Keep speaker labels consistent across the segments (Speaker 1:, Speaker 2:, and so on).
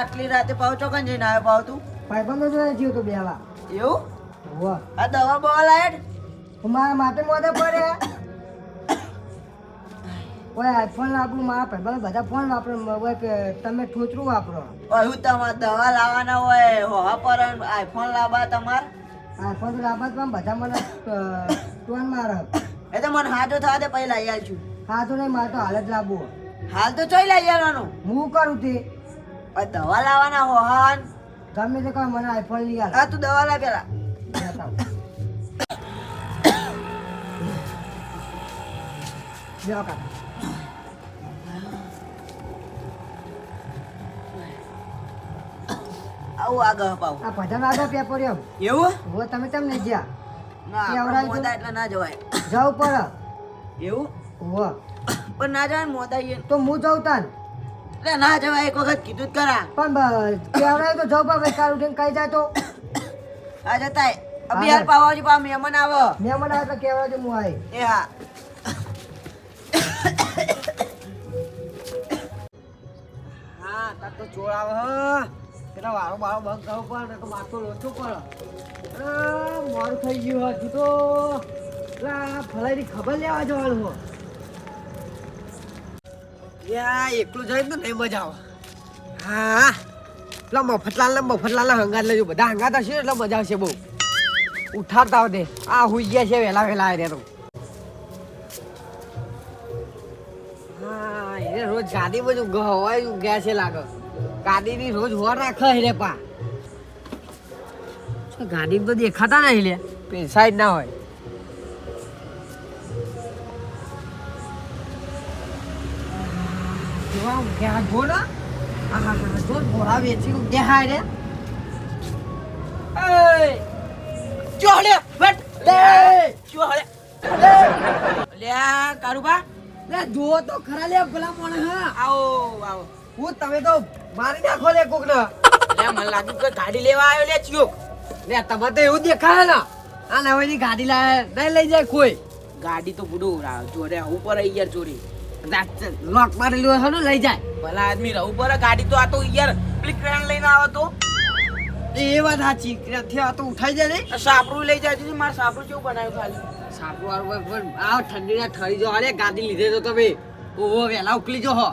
Speaker 1: આટલી રાતે પાવ ચોકન જઈને આવ્યો પાવ તું
Speaker 2: ભાઈબંધો જોડે જીવ તો બેવા
Speaker 1: એવું
Speaker 2: હોવ
Speaker 1: આ દવા બવા લાયટ
Speaker 2: મારા માટે મોઢે પડે ઓય આઈફોન વાપરું મારા ભાઈબંધ બધા ફોન વાપરે ઓય તમે ઠોચરું વાપરો
Speaker 1: હું તમારે દવા લાવવાના હોય હોવા પર આઈફોન લાવવા તમારે
Speaker 2: આઈફોન તો લાવવા પણ બધા મને ટોન મારે
Speaker 1: એ તો મને હાથો થવા દે પછી લઈ આવશું
Speaker 2: હા તો નહીં મારે તો હાલ જ લાવવું
Speaker 1: હાલ તો ચોઈ લઈ આવવાનું
Speaker 2: હું કરું તે
Speaker 1: દવા લાવવાના હોહાન
Speaker 2: ગમે તે કહો મને આઈફોન લઈ આવ
Speaker 1: હા તું દવા લા પેલા
Speaker 2: જાઓ કાકા
Speaker 1: આવું આગળ પાવ
Speaker 2: આ ભજન આગળ પેપર એમ
Speaker 1: એવું
Speaker 2: હવે તમે કેમ નહીં ગયા
Speaker 1: ના
Speaker 2: કેવડાવી
Speaker 1: મોદા એટલે ના જવાય
Speaker 2: જાવ પર
Speaker 1: એવું
Speaker 2: હોવ
Speaker 1: પણ ના જવાય મોદા ઈ
Speaker 2: તો હું જાઉં તાન
Speaker 1: એટલે ના જવાય એક વખત કીધું જ કરા
Speaker 2: પણ કેવડાવી તો જાઉં પણ કાલ ઉઠીને કઈ જાય તો
Speaker 1: આ જતાય અભી હાલ પાવાજી પા મહેમાન આવો
Speaker 2: મહેમાન આવે તો કેવડાવજો હું આવી
Speaker 1: એ હા
Speaker 2: હા તાર તો ચોળ આવે હ પેલા વાળો બાળો બંધ કરવો પડે ને તો માથું લોચું પડે મોડું થઈ ગયું હજુ તો પેલા ફલાઈની ખબર લેવા જવાનું હો યા એકલું જઈને તો નહીં મજા આવે હા પેલા મફતલાલના હંગાત લેજો બધા હંગાત હશે એટલે મજા આવશે બહુ ઉઠાડતા આવતે આ હુઈ ગયા છે વહેલા વહેલા આવ્યા તો હા એ રોજ ગાડી બધું ગવાય ગયા છે લાગે ગાડીની રોજ હોર રાખે રે પા ગાડી તો દેખાતા નહીં લે પૈસા જ ના હોય જોવા ગયા ગોળા હા જો ગોળા વેચી દેખાય રે એ ચોલે બટ લે ચોલે
Speaker 1: લ્યા કારુબા
Speaker 2: લે જો તો ખરા લે ભલા મોણે હા
Speaker 1: આવો આવો
Speaker 2: હું તમે તો મારી નાખો લે કોક ને
Speaker 1: લે મને લાગ્યું કે ગાડી લેવા આવ્યો લે ચિયો
Speaker 2: લે તમે તો એવું દેખાય ને આ નવાની ગાડી લાવે નહીં લઈ જાય કોઈ
Speaker 1: ગાડી તો બુડું ચોરે ઉપર આવી યાર ચોરી
Speaker 2: લોક મારેલું હશે ને લઈ જાય
Speaker 1: ભલા આદમી રહું પર ગાડી તો આ તો યાર પેલી ક્રેન લઈને આવો તો
Speaker 2: એ વાત સાચી ત્યાંથી આ તો ઉઠાઈ જાય ને
Speaker 1: સાપરું લઈ જાય છે મારે સાપરું કેવું બનાવ્યું ખાલી
Speaker 2: સાપુ વાળું આ ઠંડીના ઠરી જો અરે ગાડી લીધે તો તમે ઓહો વહેલા ઉકલી જો હો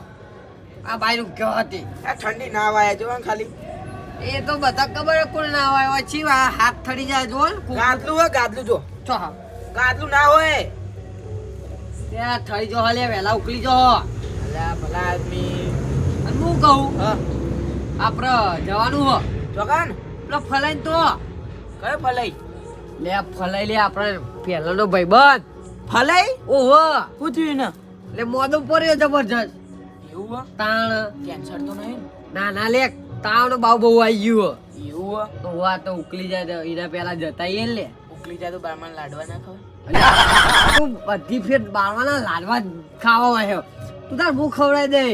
Speaker 2: આ બાયનું કયો હતી
Speaker 1: આ ઠંડી ના વાય જો ખાલી
Speaker 2: એ તો બધા ખબર કોણ ના હોય પછી હાથ ઠરી જાય જો
Speaker 1: ગાદલું હોય ગાદલું જો
Speaker 2: છો હા
Speaker 1: ગાદલું ના હોય
Speaker 2: ત્યાં ઠરી જો હાલે વહેલા ઉકલી જો
Speaker 1: અલ્યા ભલા આદમી
Speaker 2: અને હું કહું
Speaker 1: હા
Speaker 2: આપણે જવાનું હો
Speaker 1: જોકાન
Speaker 2: પેલો ફલાઈ તો
Speaker 1: કયો ફલાઈ
Speaker 2: લે ફલાઈ લે આપણે પહેલાનો ભાઈબંધ
Speaker 1: ફલાઈ
Speaker 2: ઓહો
Speaker 1: પૂછ્યું ને
Speaker 2: એટલે મોદો પડ્યો જબરજસ્ત
Speaker 1: એવું
Speaker 2: તાણ
Speaker 1: કેન્સર તો નહીં
Speaker 2: ના ના લે તાવનો બાવ બહુ આવી ગયું
Speaker 1: એવું
Speaker 2: તો આ તો ઉકલી જાય તો એના પેલા જતા એ લે
Speaker 1: ઉકલી જાય તો બારમાન લાડવા ના ખાવ
Speaker 2: તું બધી ફેર બાળવાના લાડવા ખાવા આવ્યો તું તાર હું ખવડાવી દે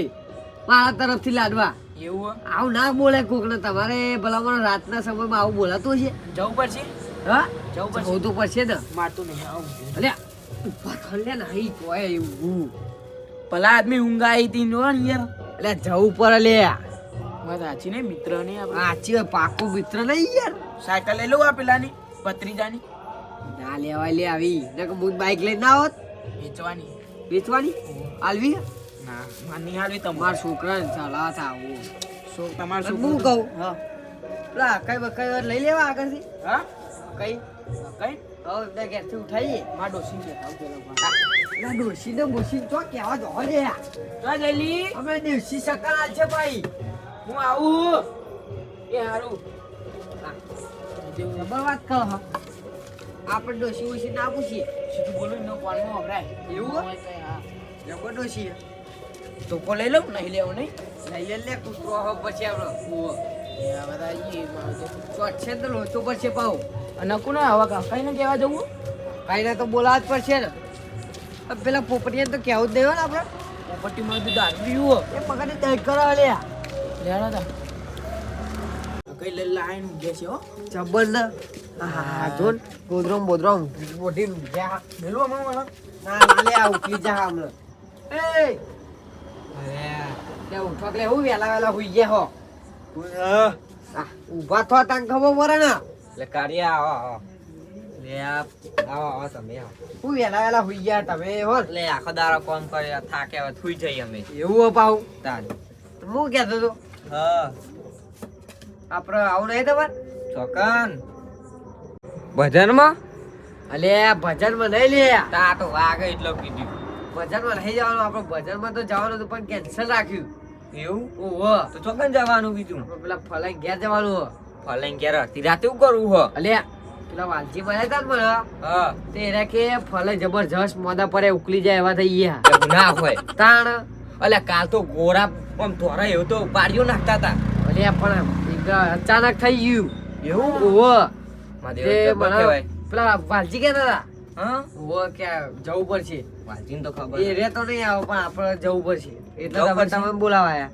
Speaker 2: મારા તરફથી લાડવા
Speaker 1: એવું
Speaker 2: આવું ના બોલે કોક ને તમારે ભલા મને રાતના સમયમાં આવું બોલાતું છે
Speaker 1: જવું પડશે
Speaker 2: હા
Speaker 1: જવું પડશે
Speaker 2: જવું તો પડશે ને
Speaker 1: મારતું નહીં આવું
Speaker 2: અલ્યા ઉભા થા લે નહીં કોઈ એવું
Speaker 1: ભલા આદમી ઊંઘ આવી હતી નો યાર
Speaker 2: એટલે જવું પડે લે
Speaker 1: વાત સાચી ને મિત્ર ને આપણે
Speaker 2: આચી હોય પાકું મિત્ર નહીં યાર
Speaker 1: સાયકલ લઈ લઉં આ પેલાની ભત્રીજાની
Speaker 2: ના લેવાય લે આવી ને કે હું બાઈક લઈને ના હોત
Speaker 1: વેચવાની
Speaker 2: વેચવાની આલવી
Speaker 1: ના માની હાલવી તમાર
Speaker 2: મારા છોકરાને ચલાવા થાવું
Speaker 1: શોખ તમાર
Speaker 2: હું
Speaker 1: શું
Speaker 2: કહું
Speaker 1: હા
Speaker 2: પેલા કઈ બકઈ વાર લઈ લેવા આગળથી
Speaker 1: હા
Speaker 2: કઈ
Speaker 1: કઈ
Speaker 2: હવે બધા ઘેરથી ઉઠાઈએ
Speaker 1: માં ડોસી છે આવ પેલા
Speaker 2: ના ડોસી ને બોસી તો કેવા જો લે
Speaker 1: તો જઈલી
Speaker 2: અમે દેશી શકલ આલ છે ભાઈ
Speaker 1: હું આવું એ હારું
Speaker 2: ખબર વાત કહો આપણે ડોસી ઓછી ના પૂછીએ
Speaker 1: સીધું બોલું નો કોલમાં વપરાય
Speaker 2: એવું
Speaker 1: હા
Speaker 2: જબર ડોસી
Speaker 1: તો કો લઈ લઉં નહીં લેવું નહીં
Speaker 2: લઈ લે કૂતરો હવે પછી આપણે
Speaker 1: એ આ બધા ઈ
Speaker 2: ચોટ છે તો લોચો પડશે પાઉ
Speaker 1: અને કોને આવા કઈ ને કહેવા જવું
Speaker 2: કાંઈ તો બોલાવા જ પડશે ને પેલા પોપટિયા તો કહેવું જ નહીં હોય ને આપણે
Speaker 1: પોપટીમાં તો દારૂ પીવું
Speaker 2: એ પકડી દઈ કરો લે
Speaker 1: લેવા તા કઈ લઈ લાઈન ઊંઘે છે હો
Speaker 2: જબર ને હા જોન ગોદરોમ બોદરોમ બોધી જા
Speaker 1: મેલું હમણાં
Speaker 2: ના ના લે આ ઉકલી જા હમણાં એ અરે તે ઉઠો એટલે હું વેલા વેલા હુઈ ગયા હો ઊભા થો તને ખબર પડે ને
Speaker 3: એટલે કાઢ્યા આવો લે આવો તમે આવો
Speaker 2: હું વેલા હુઈ ગયા તમે હો
Speaker 3: એટલે આખો દારો કામ કરે થાકે હવે સુઈ જઈએ અમે
Speaker 2: એવું અપાવું
Speaker 3: તાન
Speaker 2: હું કહેતો હતો
Speaker 3: હા
Speaker 2: આપણે આવું નહીં તમારે
Speaker 3: ચોકન ભજનમાં
Speaker 2: અલે ભજનમાં નહીં લે
Speaker 3: તા તો વાગે એટલો કીધું
Speaker 2: ભજનમાં નહીં જવાનું આપણે ભજનમાં તો જવાનું હતું પણ કેન્સલ રાખ્યું
Speaker 3: એવું
Speaker 2: ઓહો
Speaker 3: તો ચોકન જવાનું બીજું
Speaker 2: આપણે પેલા ફલાઈ ઘેર જવાનું હો.
Speaker 3: ફલાઈને ઘેર અડધી રાતે શું કરવું હો
Speaker 2: અલે પેલા વાલજી મળ્યા તા ને મને
Speaker 3: હા
Speaker 2: તે એરા કે ફલાઈ જબરજસ્ત મોદા પરે ઉકલી જાય એવા થઈ ગયા
Speaker 3: એવું ના હોય
Speaker 2: તાણ
Speaker 3: અલ્યા કાલ તો ગોરા આમ ધોરા એવું તો પાડીઓ નાખતા હતા
Speaker 2: અલે પણ એક અચાનક થઈ ગયું
Speaker 3: એવું
Speaker 2: ઓહો
Speaker 3: મારે
Speaker 2: તે
Speaker 3: એવું
Speaker 2: મને
Speaker 3: કહેવાય
Speaker 2: પેલા વાલજી કહેતા હતા
Speaker 3: હા
Speaker 2: ઓહો કે જવું પડશે
Speaker 3: વાંચીને તો ખબર
Speaker 2: એ રે તો નહીં આવો પણ આપણે જવું પડશે એટલે
Speaker 3: જવું
Speaker 2: તમે
Speaker 3: પડશે?
Speaker 2: તમે બોલાવાયા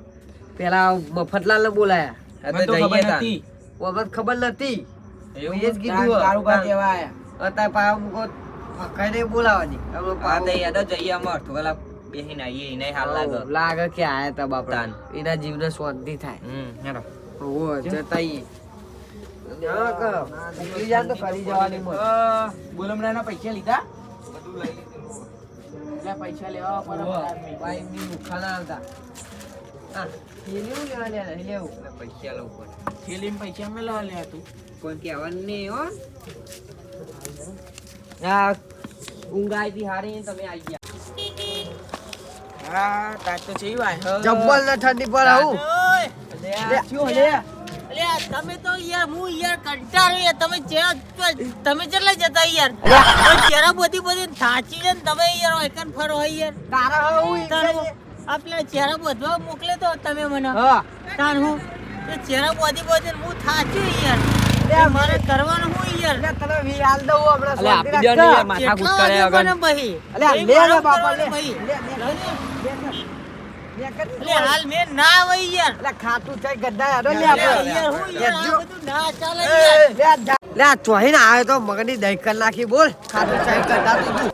Speaker 2: પેલા મફતલાલ ને બોલાયા
Speaker 3: હા તો જઈએ તાન.
Speaker 2: અમને ખબર નથી
Speaker 3: એવું?
Speaker 2: એ જ કીધું અત્યારે પાછા મૂકો ફકાઈને બોલાવાની અમે
Speaker 3: હા
Speaker 2: પાછું-
Speaker 3: તો યાદ જ જઈએ અમે અઠવાલા બેહીને આવીએ એને હાલ લાગે
Speaker 2: લાગે કે આયા તા બાપા
Speaker 3: તાન.
Speaker 2: એના જીવને શાંતિ થાય
Speaker 3: હેડો
Speaker 2: ઓહો જતા ઈ. હા, કહો. નીકળી જાય ને તો ફરી જવાની મત.
Speaker 4: બોલમરાના પૈસા લીધા
Speaker 3: બધું લઈ લીધું
Speaker 4: એટલે પૈસા લેવા
Speaker 2: ઓહો, બાઈક ની મુખા ના આવતા. હા, હેલ્યું લેવા લે, હેલ્યું.
Speaker 3: એટલે પૈસા લઉં પડે
Speaker 4: થેલીમાં પૈસા મેળવા લે તું
Speaker 3: કોઈ કહેવાનું નહીં હો હા ઊંઘ આવી હતી હારી તમે આવી ગયા
Speaker 4: હા તાર તો છે ભાઈ
Speaker 2: જબ્બલ ને ઠંડી પર આવું લે, શું લે?
Speaker 5: તમે તો યાર હું યાર કંટાળો યાર તમે તમે કેટલા જતા યાર ચહેરા બધી બધી થાચી છે ને તમે યાર એકન ફરો હોય યાર
Speaker 2: તારા હું ઈ
Speaker 5: તારું
Speaker 2: કરીએ.
Speaker 5: આ પેલા ચહેરા બધવા મોકલે તો તમે મને
Speaker 2: હા.
Speaker 5: તાર હું એ ચહેરા બધી બધી હું થાચ્યું યાર
Speaker 2: લે,
Speaker 5: મારે કરવાનું હું યાર
Speaker 2: લે, તને વી હાલ દઉં હમણાં
Speaker 3: અલે
Speaker 2: શાંતિ
Speaker 3: આપી દો ને
Speaker 2: રાખજો.
Speaker 3: યાર, માથા કૂટ કરે
Speaker 5: કેટલા
Speaker 3: વગર.
Speaker 5: વાગે બહી
Speaker 2: અલે, આ
Speaker 5: એ
Speaker 2: લે ને
Speaker 5: મારું
Speaker 2: બાપા, લે.
Speaker 5: કરવાનું બહી.
Speaker 2: લે, લે, લે, લે, કર.
Speaker 5: એટલે હાલ મેં ના આવે યાર
Speaker 2: અલે, ખાતું થઈ ગદ્દા હેડો લે
Speaker 5: યાર
Speaker 2: આપણે.
Speaker 5: યાર હું યાર
Speaker 2: હેડજો.
Speaker 5: આ બધું ના ચાલે યાર
Speaker 2: લે, આ જા. લે, આ ચોહીને આવ્યો તો મગની દહીં કરી નાખી બોલ ખાતું થઈ ગદ્દા તું તું.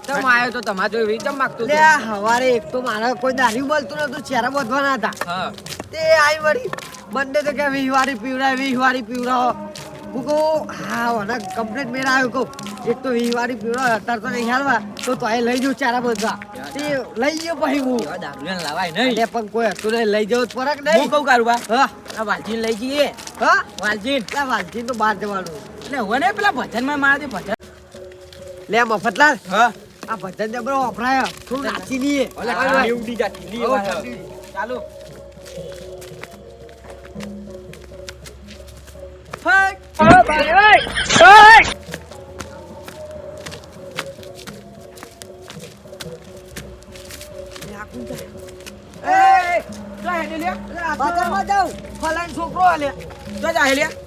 Speaker 3: ચમ આવ્યો તો તમારે જોઈ રીચમ માગતું
Speaker 2: લે, આ હવારે એક તો મારે કોઈ દારૂ મળતું નતું ચહેરા બધવાના હતા
Speaker 3: હા
Speaker 2: તે આવી વળી બંને તો કે વીહવારી પીવડાવો હું કહું હા મને કમ્પ્લેટ મેળ આવ્યો કહું એક તો વીહવારી પીવડાવો અત્યારે તો નહીં હાલવા તો એ લઈ જવું ચારા બધા તે લઈ ગયો પછી હું
Speaker 3: એવા દારૂ લાવાય નહીં
Speaker 2: અરે પણ કોઈ હતું નહીં લઈ જવું જ ફરક
Speaker 4: હું
Speaker 2: નહીં
Speaker 4: કહું કારુબા
Speaker 2: હા
Speaker 4: આ વાલજીને લઈ જઈએ
Speaker 2: હા
Speaker 4: વાલજીન
Speaker 2: લે વાલજી તો બહાર જવાનું
Speaker 4: એટલે હવે ને પેલા ભજનમાં મારા ભજન
Speaker 2: લે મફતલાલ
Speaker 4: હા
Speaker 2: આ ભજન જબરો વપરાય થોડું નાચી લઈએ
Speaker 3: ઓલે
Speaker 2: ઓય, ઓય.
Speaker 3: ખાલી ઉડી જાતી લી
Speaker 2: હો,
Speaker 3: વાહ.
Speaker 4: ચાલુ
Speaker 2: ભજનમાં જાઉં ફલાણ છોકરો આલે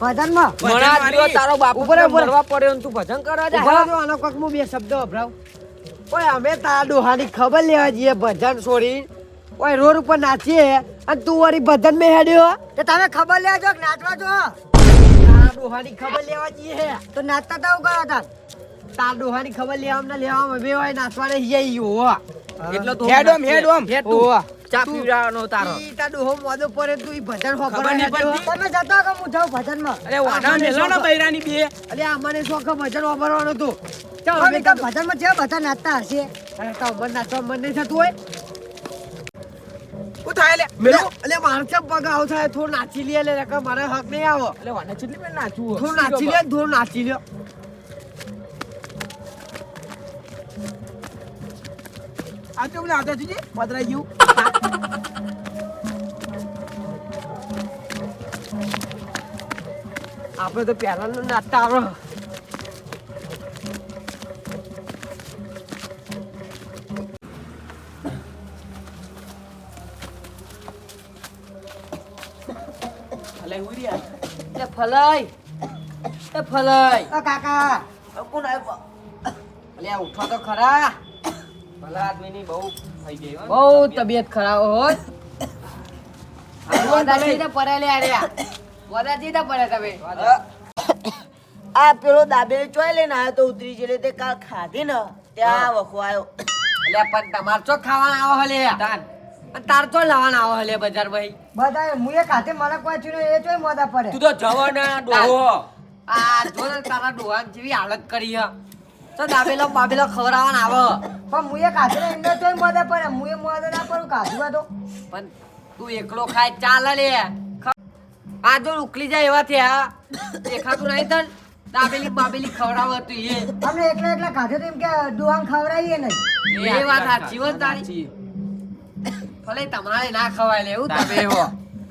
Speaker 2: ભજનમાં
Speaker 3: મને આ દિવસ તારો બાપુ
Speaker 2: ઉભો રહે, ઉભો રહે.
Speaker 3: મરવા પડ્યો ને તું ભજન કરવા જા
Speaker 2: ઉભા રહો, આનો કોક હું બે શબ્દ વપરાવ ઓય અમે તારા ડોહાની ખબર લેવા જઈએ ભજન છોડી ઓય રોડ ઉપર નાચીએ અને તું વળી ભજન માં હેડ્યો તો તમે ખબર લેવા જો નાચવા જો તારા ડોહાની ખબર લેવા જઈએ તો નાચતા તાવ કરો તાર તારા ડોહાની ખબર લેવામાં બે હોય નાચવા નહીં જઈએ હોવા
Speaker 3: એટલો તો
Speaker 4: હેડોમ, હેડોમ.
Speaker 3: હેડ તું.
Speaker 2: હોવા.
Speaker 3: ચા
Speaker 2: તું-
Speaker 3: પીવડાવવાનો તારો
Speaker 2: ઈ તાર ડોહો મોદો પડે તું ઈ ભજન
Speaker 4: ખબર નહીં પડતી.
Speaker 2: તમે જતા કે હું જાઉં ભજનમાં
Speaker 4: અરે વાડા મેલો ને બૈરાની બે
Speaker 2: અલે મને શોખ ભજન વાપરવાનું હતું ચાલ અમે તો ભજનમાં છે બધા નાચતા હશે અરે તો મન નાચવા મન નહીં થતું હોય
Speaker 4: શું થાય લે મેલો
Speaker 2: અલે મારે કેમ પગ આવ થાય થોડું નાચી લે લે કે મારે હક નહીં આવો
Speaker 4: એટલે વાડા ચટલી પણ નાચવું
Speaker 2: થોડું નાચી લે થોડું નાચી લ્યો
Speaker 4: આ તો મને આવતા છે પધરાઈ ગયું
Speaker 2: આપણે તો પહેલાનું નાચતા આવડે
Speaker 4: અલે ઉરિયા
Speaker 2: એ ફલાઈ આ કાકા
Speaker 1: કોણ આવ્યો?
Speaker 2: અલે આ ઉઠો તો ખરા
Speaker 3: ભલા આદમીની બહુ થઈ ગઈ હો
Speaker 2: બહુ તબિયત ખરાબ હોય વદાજી તો પડે લે આર્યા વદાજી તો પડે તમે
Speaker 1: આ પેલો દાબેલી ચોય લઈને આવ્યો તો ઉતરી જઈને તે કાલ ખાધી ને ત્યાં વખો આવ્યો
Speaker 2: એટલે પણ તમાર ચો ખાવાના આવો હલે
Speaker 3: તાન
Speaker 2: તાર તો લાવવાના આવો લે બજાર ભાઈ
Speaker 6: બધા મુએ કાતે મને કોઈ ચીનો એ તોય મોદા પડે
Speaker 3: તું તો જવાના ડોહો
Speaker 2: આ જો ને તારા ડોહાન જેવી હાલત કરી હ તો દાબેલો બાબેલો ખવડાવવાના આવે
Speaker 6: પણ મુએ કાતે એમને તોય મોદા પડે મુએ મોદા ના પડું કાધું તો
Speaker 2: પણ તું એકલો ખાય ચાલે લે આ જો ઉકલી જાય એવા થયા દેખાતું નહીં તન દાબેલી બાબેલી ખવડાવ તું એ
Speaker 6: અમે એકલા એકલા કાધે તો એમ કે દુહાન ખવડાવીએ નહીં
Speaker 2: એ વાત સાચી હો તારી ભલે તમારે ના ખવાય લે એવું તમે હો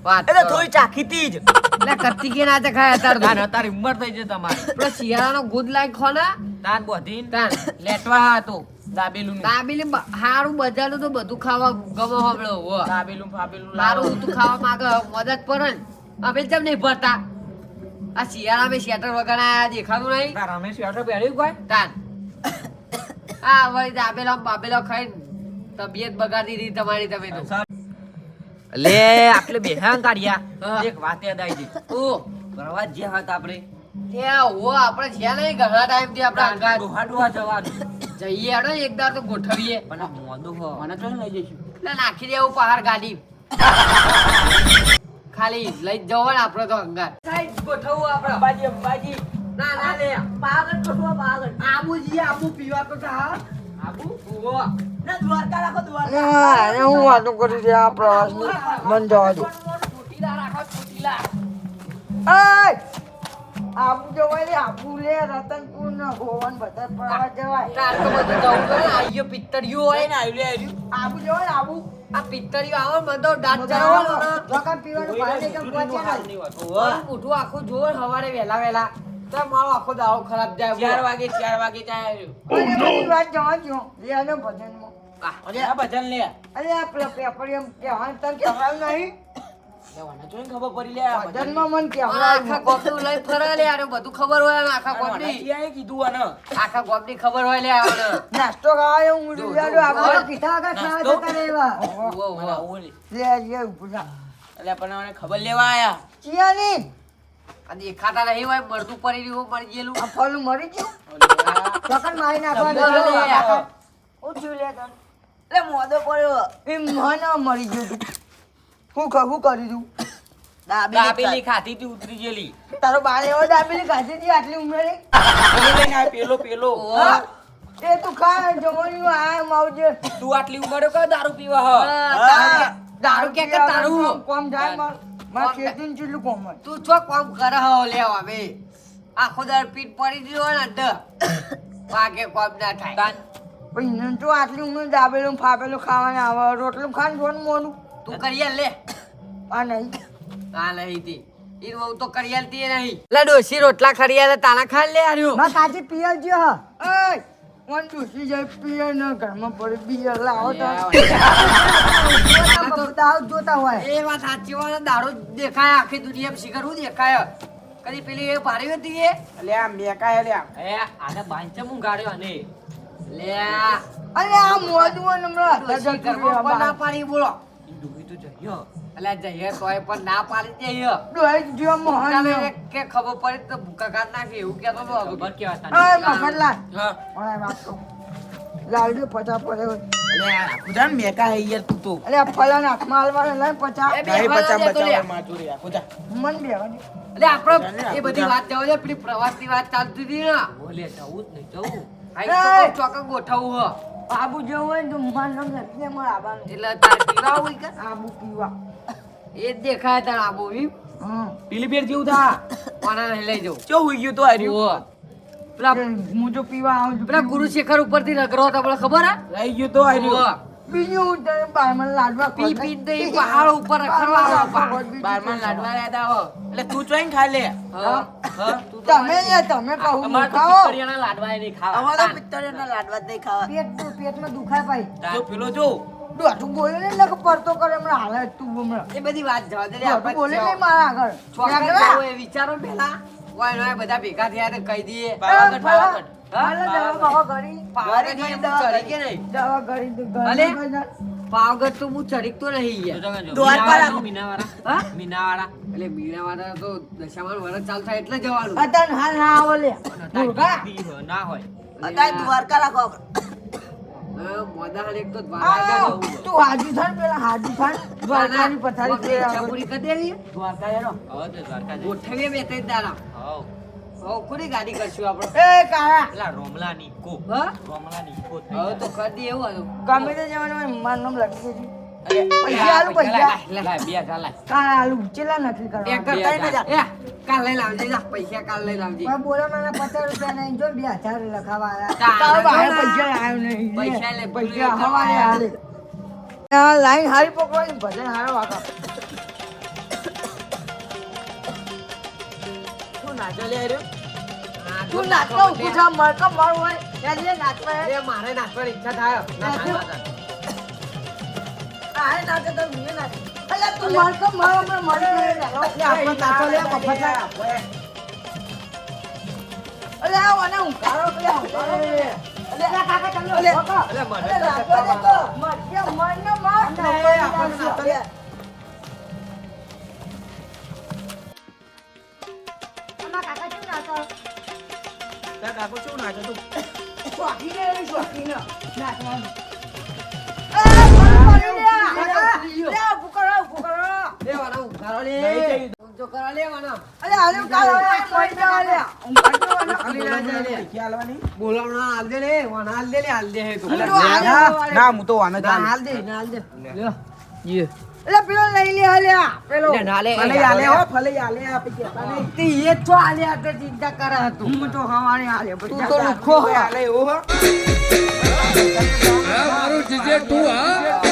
Speaker 2: વાત
Speaker 4: એટલે થોડી ચાખીતી જ
Speaker 2: એટલે કત્તી કે ના ખાય તાર
Speaker 3: તારી ઉંમર થઈ છે તમારી
Speaker 2: પેલો શિયાળાનો ગોદ લાગ ખો ને
Speaker 3: તાન બોધી
Speaker 2: તાન
Speaker 3: લેટવા હતો દાબેલું
Speaker 2: દાબેલી હારું બજારનું તો બધું ખાવા ગમો હમણો હો
Speaker 3: દાબેલું ફાબેલું
Speaker 2: હારું તું ખાવા માંગે મદદ પર અમે કેમ નહીં ભરતા આ શિયાળામાં શેટર વગાડા દેખાતું નહીં
Speaker 3: તાર રમેશ સ્વેટર પહેર્યું કોઈ
Speaker 2: તાન આ વળી દાબેલો બાબેલો ખાઈ તબિયત બગાડી દીધી તમારી તમે તો
Speaker 3: લે આટલે બેહાન કાઢ્યા
Speaker 2: હા.
Speaker 3: એક વાત યાદ આવી ગઈ
Speaker 2: ઓ
Speaker 3: પ્રવાસ જે હતા આપણે
Speaker 2: ત્યાં હો આપણે છે નહીં ઘણા ટાઈમ થી આપણે અંગાત
Speaker 3: ડોહા ડોહા જવાનું
Speaker 2: જઈએ હેડો એકદાર તો ગોઠવીએ
Speaker 3: પણ આ મોદું હો
Speaker 4: મને તો લઈ જઈશું
Speaker 2: એટલે નાખી દેવું પહાડ ગાડી ખાલી લઈ જ જવો ને આપણે તો અંગાત ગોઠવવું આપણે
Speaker 4: અંબાજી અંબાજી
Speaker 2: ના ના લે
Speaker 6: પાગળ કઠવા પાગળ
Speaker 2: આબુ જી આબુ પીવા તો થા આબુ ઓ
Speaker 4: ના દ્વારકા રાખો દ્વારકા
Speaker 6: હું વાતો કરી છે આ પ્રવાસની મન જવા દો
Speaker 2: ચોટીલા રાખો ચોટીલા
Speaker 6: આબુ જવાય રે આબુ લે રતનપુર ને ગોવન બધા પ્રવાસ જવાય
Speaker 2: તાર તો બધું જવું પડે આયો પિત્તળિયું હોય ને
Speaker 4: આવ્યું લે આવ્યું
Speaker 6: આબુ જવાય આબુ
Speaker 2: આ પિત્તળિયું આવે મને તો દાંત ચડાવવાનો ને
Speaker 6: લોકા પીવાનું પાણી કેમ પહોંચે નહીં
Speaker 2: ઉઠું આખું જોવો ને સવારે વહેલા વહેલા તો મારો આખો દાડો ખરાબ જાય
Speaker 4: 4 વાગે ચાય આવ્યું
Speaker 6: બધી વાત જવા દો લે આનો ભજનમાં
Speaker 4: અરે આ ભજન લે
Speaker 6: અરે આ પેલા પેપર એમ કહેવાનું તને કહેવાયું નહીં
Speaker 4: લેવાના જોઈને ખબર પડી લે આ ભજન
Speaker 6: ભજનમાં મને
Speaker 2: આખા
Speaker 6: કહેવાયું
Speaker 2: ગોમનું લઈ ફરે લે આને બધું ખબર હોય ને આખા ગોમની
Speaker 4: આને કીધું આને
Speaker 2: આખા ગોમની ખબર હોય લે આને
Speaker 6: નાસ્તો ખાવા હું
Speaker 2: જો,
Speaker 6: યાડો
Speaker 2: જો,
Speaker 6: આપણે
Speaker 2: જો.
Speaker 6: પીઠા વગર ખાવા
Speaker 4: નાસ્તો?
Speaker 6: જતા રહેવા
Speaker 2: ઓ
Speaker 4: મને આવું લે
Speaker 6: લે લે ઊભું થા.
Speaker 4: એટલે પણ મને ખબર લેવા આયા
Speaker 6: ચિયાની
Speaker 2: આ દેખાતા નહીં હોય મરતું પડી રહ્યું મરી ગયેલું
Speaker 6: આ ફળું મરી ગયું ચોકન મારી
Speaker 2: તમને
Speaker 6: નાખવાનું
Speaker 2: લે.
Speaker 6: ઓછું લે તને
Speaker 1: એટલે મોદો પડ્યો
Speaker 6: એ મને મરી ગયું તું હું કરી દઉં
Speaker 3: દાબેલી ખાધી તી ઉતરી ગયેલી
Speaker 6: તારો બાળ એવો દાબેલી ખાધી હતી આટલી ઉંમરે
Speaker 4: પેલો લઈને આયો, પેલો
Speaker 6: હા? એ તું ખા જમવાનું આ માવજે
Speaker 3: તું આટલી ઉંમરે કયો દારૂ પીવા હ
Speaker 2: દારૂ કે કે તારું
Speaker 6: કોમ જાય માર ખેતીનું ચેટલું કોમ હોય
Speaker 2: તું છો કોમ કરે હો લે હવે આખો દર પીઠ પડી દીધો હોય ને ડ વાગે કોમ ના થાય
Speaker 6: પણ એને તો આટલી ઉંમરે દાબેલું ફાફેલું ખાવાના આવે રોટલું ખાને જોવાનું મોનું
Speaker 2: તું કરિયાલ લે
Speaker 6: આ નહીં
Speaker 2: આ નહીં તી ઈ વહુ તો કરિયાલ તી નહીં લે ડોસી રોટલા ખરિયાલ તાના ખાઈ લે આર્યું
Speaker 6: માં કાચી પિયર જો હ એય વન દુસરી જાય પિયર ન ઘરમાં પડી બિયર લાવો તો દાવ જોતા હોય
Speaker 2: એ વાત સાચી હોય ને દારૂ દેખાય આખી દુનિયામાં શિખર દેખાય કદી પેલી એ ભારી હતી એ
Speaker 4: એટલે આ મેકાય લે
Speaker 3: એ આને બાંચે હું ગાડ્યો આને
Speaker 2: લે
Speaker 6: અરે આ મોદું હમણાં
Speaker 2: ડોસી ઘરમાં પણ ના પાડી બોલો
Speaker 3: ડૂબી તો જઈયો
Speaker 2: અલ્યા જઈએ તોય પણ ના પાડી દઈએ
Speaker 6: ડોઈ જો મોહન
Speaker 2: ચાલે કે ખબર પડે તો ભૂકા કાઢ નાખી એવું કેતો તો
Speaker 3: ખબર કેવા તને
Speaker 6: અય મફતલાલ
Speaker 4: હા
Speaker 6: ઓય વાત તો લાવજો પચા પડે
Speaker 4: એટલે આ ખુદા મેકાય યાર તું તો
Speaker 6: અરે આ ફલાના હાથમાં હાલવાના લઈને પચા
Speaker 2: એ બે
Speaker 4: નહીં
Speaker 2: હવા
Speaker 4: બચા
Speaker 2: દે તો લે.
Speaker 4: બચાવ માં ચોરી આ ખુદા
Speaker 6: મન બેવાની
Speaker 2: એટલે આપણે એ બધી વાત જવા દે પેલી પ્રવાસની વાત ચાલતી હતી ને
Speaker 3: બોલે જવું જ નહીં જવું
Speaker 2: આઈ તો ચોક ગોઠવું હ
Speaker 6: આબુ જેવું હોય ને તો માન નામ લખીને મળે આવવાનું
Speaker 2: એટલે તારે પીવા હોય કે
Speaker 6: આબુ પીવા
Speaker 2: એ જ દેખાય તાર આબુ ઈ
Speaker 6: હા
Speaker 4: પીલી પેર જેવું થા
Speaker 2: કોના લઈ જાઉં
Speaker 4: ચો હુઈ ગયું તો આર્યું
Speaker 2: ઓહો. પેલા
Speaker 6: હું જો પીવા આવું છું
Speaker 2: પેલા ગુરુશેખર ઉપરથી નગરો હતો આપણે ખબર હે
Speaker 4: રહી ગયું તો આર્યું
Speaker 2: ઓહો.
Speaker 6: બીજું હું તને બારમાં લાડવા
Speaker 2: પી પી દે ઈ પહાડ ઉપર રખડવા આવો.
Speaker 4: બારમાં લાડવા યાદ આવો એટલે તું ચોઈન ખા લે
Speaker 2: હા.
Speaker 3: તું તો
Speaker 6: તમે લે તમે કહું
Speaker 3: અમાર તો
Speaker 6: ખાઓ
Speaker 3: પિત્તળિયાના લાડવા એ નહીં ખાવા
Speaker 1: અમારો પિત્તળિયાના લાડવા જ નહીં ખાવા
Speaker 6: પેટમાં દુખાય ભાઈ
Speaker 4: જો પેલો જો
Speaker 6: દોઢું બોલે ને એટલે પડતો કરે હમણાં હાલે તું હમણાં
Speaker 2: એ બધી વાત જવા દે લે
Speaker 6: દોઢું
Speaker 2: આપણે
Speaker 6: બોલે
Speaker 2: જાઓ.
Speaker 6: નહીં મારા આગળ
Speaker 2: ચોકન
Speaker 6: આગળ
Speaker 2: જવું એ વિચારો પેલા ઓય નોય બધા ભેગા થયા તો કહી દઈએ
Speaker 4: પાવાગઢ પાવાગઢ
Speaker 6: દવા કરી
Speaker 2: પાવાગઢ ની હું ચડી કે નહીં
Speaker 6: દવા કરી
Speaker 2: ભલે. પાવાગઢ તો હું ચડી તો નહીં યાર.
Speaker 1: દ્વારકા રાખો.
Speaker 3: મીનાવાળા
Speaker 2: હા
Speaker 3: મીનાવાળા
Speaker 2: એટલે મીણાવાળા તો દશામાનું વરસ ચાલુ થાય એટલે જવાનું
Speaker 6: અત્યારે હાલ ના આવો લે દુર્ગા
Speaker 3: ના હોય
Speaker 1: અત્યારે દ્વારકા રાખો
Speaker 2: મોદાહાલ એક તો
Speaker 6: આ,
Speaker 2: દ્વારકા જવું છે.
Speaker 6: તું હાજુ થાન પેલા હાજુ થાન દ્વારકાની પથારી
Speaker 2: આપણે
Speaker 6: છે
Speaker 2: ઈચ્છા
Speaker 6: આગળ.
Speaker 2: પૂરી કરી દેવી
Speaker 4: દ્વારકા હેરો
Speaker 3: હવે તે દ્વારકા જઈએ.
Speaker 2: ગોઠવીએ બે ત્રણ દાડા
Speaker 3: હાવ.
Speaker 2: હવે કોની ગાડી કરશું આપણે
Speaker 6: એ કાળા
Speaker 3: પેલા રોમલાની કો.
Speaker 2: હા
Speaker 3: રોમલાની કો થઈ
Speaker 2: હવે
Speaker 3: જાય.
Speaker 2: તો કરી દઈએ એવું હતું
Speaker 6: ગમે તે જવાનું હોય મારું નામ લખી દેજો.
Speaker 2: અરે,
Speaker 6: પૈસા આલુ, પૈસા.
Speaker 2: લાય, 2000 લાય.
Speaker 6: કાળા આલુ ચેલા નથી
Speaker 2: એક
Speaker 6: કરવા
Speaker 2: કરતા ય ના જા. કાલ લઈ લાવજે જા પૈસા કાલ લઈ લાવજે
Speaker 6: પણ બોલો મને 50 રૂપિયા નહીં જો 2000 લખાવા આયા.
Speaker 2: તારા
Speaker 6: તારો ભાઈ
Speaker 2: જોના.
Speaker 6: પૈસા લાવ્યો નહીં.
Speaker 2: પૈસા લે,
Speaker 6: પૈસા
Speaker 2: ભૂલી
Speaker 6: હવારે
Speaker 2: જવા.
Speaker 6: હાલે. આ લાઈન હારી પકડવાની ભજન હારો વાગા.
Speaker 4: તું નાચો લે હેરો
Speaker 2: હા,
Speaker 6: તું નાચવા ઊભું થા, મળકો મારું હોય. ત્યાં જઈને નાચવા હે.
Speaker 2: એ મારે નાચવાની ઈચ્છા થાય
Speaker 6: આ નાચે તો હું નાચે. અલ્યા તું મળકો મારો મને મળી ગયો ને.
Speaker 2: આપણે નાચો લે, મફત ના.
Speaker 6: અલ્યા આને ઊંઘાડો, અલ્યા ઊંઘાડો લે. અલ્યા કાકા તમને ઊંઘો.
Speaker 3: અલ્યા મને
Speaker 6: અલ્યા
Speaker 3: તો
Speaker 6: નાચવા દે તો. મરજે મરને માર.
Speaker 2: આપણે નાચો લે.
Speaker 6: આમાં કાકા કેવું નાચો?
Speaker 4: તાર કાકો શું નાચો તું
Speaker 6: શોખીને એવી શોખીને નાચવાનું. એ મને મળી લે. લે ઊભું કરો, ઊભું કરો.
Speaker 2: લેવાના ઉઘાડો લે. ઊંચો કરો લેવાના.
Speaker 6: અલ્યા હાલે કાલ હવે મળી જવા લે. ઊંઘાડો
Speaker 2: અલી ના જાય લે.
Speaker 4: પૈસા આલવાની
Speaker 2: બોલાવણા હાલ દે લે. વાના હાલ દે લે, હાલ દે હે તું.
Speaker 6: અલ્યા, હાલે.
Speaker 4: ના હું તો વાને
Speaker 2: ના, હાલ દે, ના, હાલ દે. લે.
Speaker 6: એટલે પેલો લઈ લે અલ્યા પેલો
Speaker 2: લે, ના લે.
Speaker 4: ફલે આલે હો ફલે આલે આપી ગયા તને
Speaker 6: તે એ તો આલ્યા તે ચિંતા કરે હતું હું તો હવારે આલ્યા
Speaker 2: તું તો લુખ્ખો હે.
Speaker 4: આલે એવો હો
Speaker 7: મારું જીજે તું હા